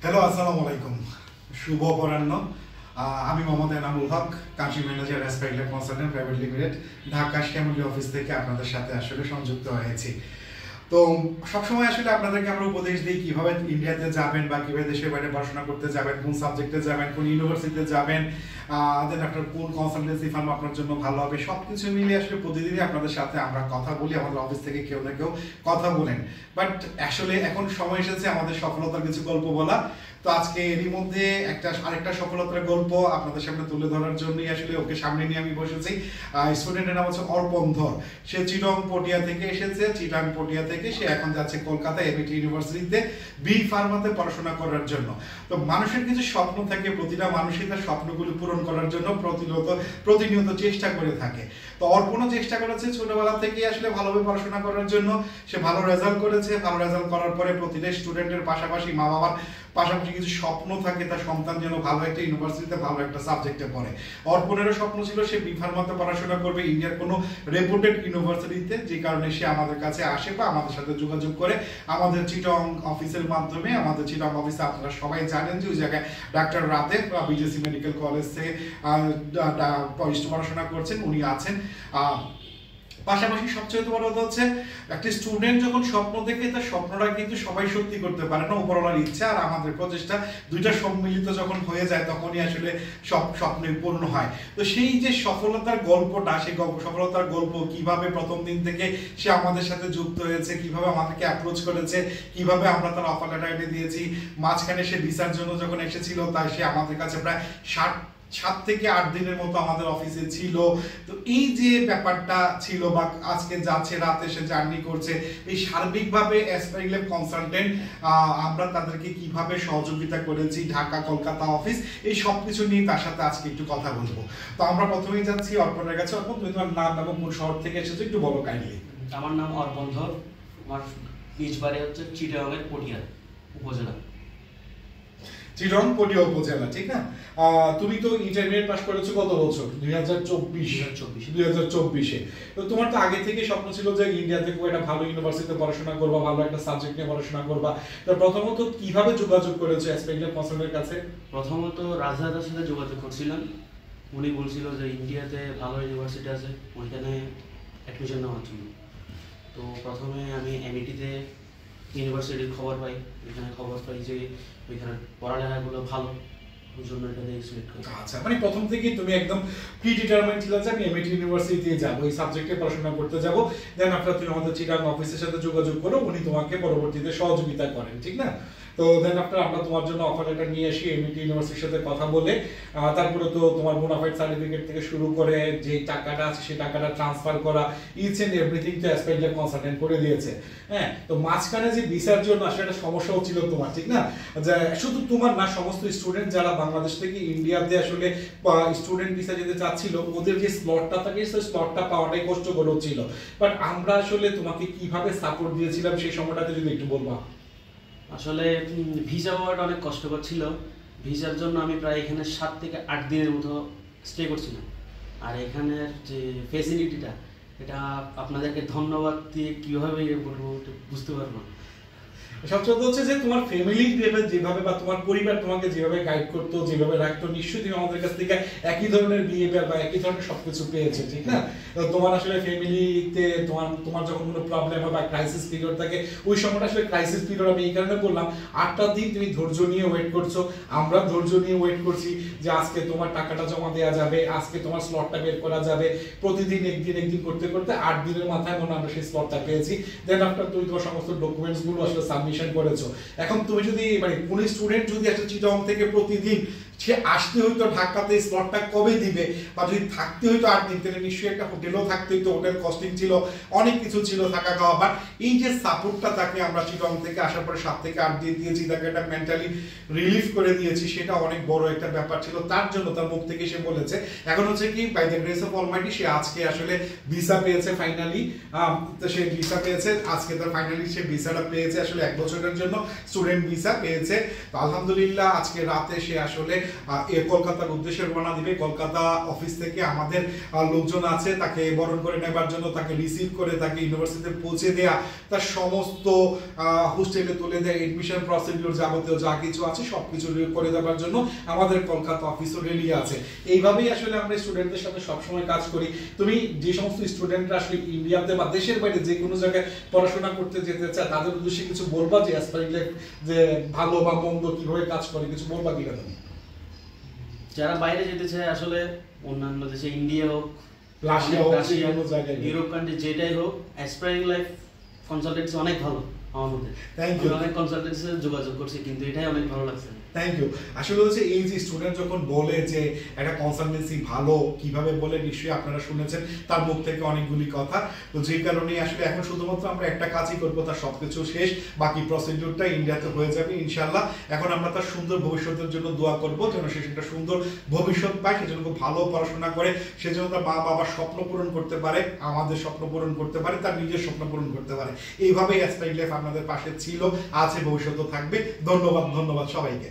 Hello, আসসালামু আলাইকুম। শুভ অপরাহ্ন। আমি মোহাম্মদ এনামুল হক, কান্ট্রি ম্যানেজার অ্যাসপাইরলেট consultant private limited, Dhaka Shyamoli office থেকে আপনাদের সাথে আসলে সংযুক্ত হয়েছি। তো সবসময় আসলে আপনাদেরকে আমরা উপদেশ দিই কিভাবে ইন্ডিয়াতে যাবেন বা কিভাবে দেশের বাইরে পড়াশোনা করতে যাবেন, কোন সাবজেক্টে যাবেন, কোন ইউনিভার্সিটিতে যাবেন, দেন আপনার কোন কনসালটেন্সি ফার্ম আপনার জন্য ভালো হবে, সবকিছু মিলিয়ে আসলে প্রতিদিনই আপনাদের সাথে আমরা কথা বলি। আমাদের অফিস থেকে কেউ না কেউ কথা বলেন, বাট আসলে এখন সময় এসেছে আমাদের সফলতার কিছু গল্প বলা। তো আজকে এরই মধ্যে আরেকটা সফলতার গল্প আপনাদের সামনে তুলে ধরার জন্যই আসলে ওকে সামনে নিয়ে আমি বসেছি। স্টুডেন্টের নাম হচ্ছে অর্পণ ধর। সে চিটং পটিয়া থেকে এসেছে। চিটাং পটিয়া থেকে সে এখন যাচ্ছে কলকাতা এমআইটি ইউনিভার্সিটিতে বি ফার্মাতে পড়াশোনা করার জন্য। তো মানুষের কিছু স্বপ্ন থাকে, প্রতিটা মানুষই তার স্বপ্নগুলো পূরণ করার জন্য প্রতিনিয়ত চেষ্টা করে থাকে। তো অর্পণও চেষ্টা করেছে ছোটবেলা থেকে আসলে ভালোভাবে পড়াশোনা করার জন্য। সে ভালো রেজাল্ট করেছে। ভালো রেজাল্ট করার পরে প্রতিটা স্টুডেন্টের পাশাপাশি মা বাবার পাশাপাশি কিছু স্বপ্ন থাকে তার সন্তান যেন ভালো একটা ইউনিভার্সিটিতে ভালো একটা সাবজেক্টে পড়ে। অর্পণেরও স্বপ্ন ছিল সে বি ফার্মাতে পড়াশোনা করবে ইন্ডিয়ার কোনো রেপুটেড ইউনিভার্সিটিতে, যে কারণে সে আমাদের কাছে আসে বা আমাদের সাথে যোগাযোগ করে আমাদের চিটং অফিসের মাধ্যমে। আমাদের চিটং অফিসে আপনারা সবাই জানেন যে ওই জায়গায় ডাক্তার রাতে বিজেসি মেডিকেল কলেজ থেকে পড়াশোনা করছেন, উনি আছেন। পাশাপাশি সবচেয়ে বড় কথা হচ্ছে একটা স্টুডেন্ট যখন স্বপ্ন দেখে তার স্বপ্নটা কিন্তু সবাই সত্যি করতে পারে না। উপরওয়ালার ইচ্ছা আর আমাদের প্রচেষ্টা দুইটা সম্মিলিত যখন হয়ে যায় তখনই আসলে সব স্বপ্ন পূর্ণ হয়। তো সেই যে সফলতার গল্পটা, সেই সফলতার গল্প কিভাবে প্রথম দিন থেকে সে আমাদের সাথে যুক্ত হয়েছে, কিভাবে আমাদেরকে অ্যাপ্রোচ করেছে, কিভাবে আমরা তার অফার লেটার দিয়েছি, মাঝখানে সে ভিসার জন্য যখন এসেছিল তাই সে আমাদের কাছে প্রায় 7 থেকে 8 দিনের মতো আমাদের অফিসে ছিল। তো এই যে ব্যাপারটা ছিল বা আজকে যাচ্ছে রাতে সে জার্নি করছে, এই সার্বিকভাবে অ্যাসপাইরলেট কনসালটেন্ট আমরা তাদেরকে কিভাবে সহযোগিতা করেছি, ঢাকা কলকাতা অফিস, এই সব কিছু নিয়ে তার সাথে আজকে একটু কথা বলবো। তো আমরা প্রথমেই যাচ্ছি অর্পণের কাছে। অর্পণ, তুমি তোমার নাম এবং কোন শহর থেকে এসেছো একটু বলো কাইন্ডলি। আমার নাম অর্পণ ধর। আমার নিজ বাড়ি হচ্ছে চিটাগাংয়ের পটিয়া উপজেলা। চিটং পটিয়া উপজেলা, ঠিক না? তুমি তো ইন্টারমিডিয়েট পাস করেছো কত বছর? 2024-এ। তো তোমার তো আগে থেকে স্বপ্ন ছিল যে ইন্ডিয়াতে খুব একটা ভালো ইউনিভার্সিটিতে পড়াশোনা করবা, ভালো একটা সাবজেক্ট নিয়ে পড়াশোনা করবা। তো প্রথমত কিভাবে যোগাযোগ করেছো অ্যাসপাইরলেট কনসালটেন্টের কাছে? প্রথমত রাজহাদার সাথে যোগাযোগ করছিলাম। উনি বলছিল যে ইন্ডিয়াতে ভালো ইউনিভার্সিটি আছে, ওইখানে অ্যাডমিশন নেওয়ার জন্য। তো প্রথমে আমি এমআইটিতে ইউনিভার্সিটির খবর পাই। এখানে খবর পাই যে ওইখানে পড়ালেখাগুলো ভালো, ওই জন্য এটা দিয়ে সিলেক্ট করি। আচ্ছা, মানে প্রথম থেকেই তুমি একদম প্রিডিটারমাইন্ড ছিল যে আমি এমআইটি ইউনিভার্সিটিতে যাব, এই সাবজেক্টে পড়াশোনা করতে যাব। দেন আপনারা তুমি আমাদের চিটাং অফিসের সাথে যোগাযোগ করো, উনি তোমাকে পরবর্তীতে সহযোগিতা করেন, ঠিক না? তো দেন আমরা তোমার জন্য অফার লেটার নিয়ে আসি, এমআইটি ইউনিভার্সিটির সাথে কথা বলে তারপরে তো তোমার বোনাফাইড সার্টিফিকেট থেকে শুরু করে যে টাকাটা আছে সেই টাকাটা ট্রান্সফার করা, ইচ এন্ড এভরিথিং তো অ্যাসপাইরলেট কনসালটেন্ট করে দিয়েছে। হ্যাঁ, তো মাঝখানে যে ভিসার জন্য আসলে একটা সমস্যা হচ্ছিল তোমার, ঠিক না? যে শুধু তোমার না, সমস্ত স্টুডেন্ট যারা বাংলাদেশ থেকে ইন্ডিয়াতে আসলে স্টুডেন্ট ভিসা যেতে চাচ্ছিল, ওদের যে স্লটটা থাকে সেই স্লটটা পাওয়াটাই কষ্টকর হচ্ছিল। বাট আমরা আসলে তোমাকে কিভাবে সাপোর্ট দিয়েছিলাম সেই সময়টাতে যদি একটু বলবা। আসলে ভিসা পাওয়াটা অনেক কষ্টকর ছিল। ভিসার জন্য আমি প্রায় এখানে 7 থেকে 8 দিনের মতো স্টে করছিলাম। আর এখানের যে ফ্যাসিলিটিটা, এটা আপনাদেরকে ধন্যবাদ দিয়ে কীভাবে বলবো বুঝতে পারবো না। সবচেয়ে হচ্ছে যে তোমার ফ্যামিলি যেভাবে বা তোমার পরিবার তোমাকে যেভাবে গাইড করতো, যেভাবে রাখতো, নিশ্চয়ই তুমি আমাদের কাছ থেকে একই ধরনের বিহেভিয়ার বা একই ধরনের সবকিছু পেয়েছো, ঠিক না? তোমার আসলে ফ্যামিলিতে তোমার যখন কোনো প্রবলেম হয় বা ক্রাইসিস পিরিয়ড থাকে, ওই সময়টা আসলে ক্রাইসিস পিরিয়ড আমি এই কারণে বললাম। 8টা দিন তুমি ধৈর্য নিয়ে ওয়েট করছো, আমরা ধৈর্য নিয়ে ওয়েট করছি যে আজকে তোমার টাকাটা জমা দেওয়া যাবে, আজকে তোমার স্লটটা বের করা যাবে। প্রতিদিন একদিন করতে করতে 8 দিনের মাথায় মনে আমরা সেই স্লটটা পেয়েছি। দেন তুমি তোমার সমস্ত ডকুমেন্টস গুলো আসলে সাবমিশন করেছো। এখন তুমি যদি মানে কোন স্টুডেন্ট যদি একটা চিটং থেকে প্রতিদিন সে আসতে হইতো ঢাকাতে, স্লটটা কবে দিবে, বা যদি থাকতে হইতো 8 দিন, তাহলে নিশ্চয়ই একটা হোটেলও থাকতে হইতো, হোটেল কস্টিং ছিল, অনেক কিছু ছিল, থাকা খাওয়া। বাট এই যে সাপোর্টটা তাকে আমরা চিটং থেকে আসার পরে 7 থেকে 8 দিন দিয়েছি, তাকে একটা মেন্টালি রিলিফ করে দিয়েছি, সেটা অনেক বড় একটা ব্যাপার ছিল তার জন্য। তার মুখ থেকে সে বলেছে এখন হচ্ছে কি, by the grace of almighty সে আজকে আসলে ভিসা পেয়েছে ফাইনালি। তো সে ভিসা পেয়েছে আজকে, তার ফাইনালি সে ভিসাটা পেয়েছে আসলে 1 বছরের জন্য স্টুডেন্ট ভিসা পেয়েছে। তো আলহামদুলিল্লাহ আজকে রাতে সে আসলে কলকাতার উদ্দেশ্যে রওনা দিবে। কলকাতা অফিস থেকে আমাদের লোকজন আছে তাকে বরণ করে নেবার জন্য, তাকে রিসিভ করে তাকে ইউনিভার্সিটিতে পৌঁছে দেয়া, তার সমস্ত হোস্টেলে তুলে দেয়, এডমিশন প্রসিডিউর যাবতীয় যা কিছু আছে সবকিছু করে দেওয়ার জন্য আমাদের কলকাতা অফিসও রেডি আছে। এইভাবেই আসলে আমরা স্টুডেন্টদের সাথে সবসময় কাজ করি। তুমি যে সমস্ত স্টুডেন্টরা আসলে ইন্ডিয়াতে বা দেশের বাইরে যে কোনো জায়গায় পড়াশোনা করতে যেতে চায় তাদের উদ্দেশ্যে কিছু বলবা যে অ্যাসপাইরিং লাইফ যে ভালো বা মন্দ কিভাবে কাজ করে, কিছু বলবা কিনা তুমি? যারা বাইরে যেতে চায় আসলে অন্যান্য দেশে, ইন্ডিয়া হোক, রাশিয়া হোক, কোনো জায়গায়, ইউরোপ কান্ট্রি যেটাই হোক, অ্যাসপাইরিং লাইফ কনসালটেন্সি অনেক ভালো আমার মধ্যে। Thank you. অনেক কনসালটেন্সির সাথে যোগাযোগ করছি, কিন্তু এটাই অনেক ভালো লাগছে। Thank you. আসলে হচ্ছে এই যে স্টুডেন্ট যখন বলে যে একটা কনসালটেন্সি ভালো, কিভাবে বলে নিশ্চয়ই আপনারা শুনেছেন তার মুখ থেকে অনেকগুলি কথা। তো যে কারণে আসলে এখন শুধুমাত্র আমরা একটা কাজই করবো, তার সবকিছু শেষ, বাকি প্রসিডিউরটা ইন্ডিয়াতে হয়ে যাবে ইনশাল্লাহ। এখন আমরা তার সুন্দর ভবিষ্যতের জন্য দোয়া করবো, যেন সে একটা সুন্দর ভবিষ্যৎ পায়, সেজন্য খুব ভালো পড়াশোনা করে, সেজন্য তার মা বাবার স্বপ্ন পূরণ করতে পারে, আমাদের স্বপ্ন পূরণ করতে পারে, তার নিজের স্বপ্ন পূরণ করতে পারে। এইভাবেই অ্যাসপাইরিং লাইফ আপনাদের পাশে ছিল, আছে, ভবিষ্যতেও থাকবে। ধন্যবাদ সবাইকে।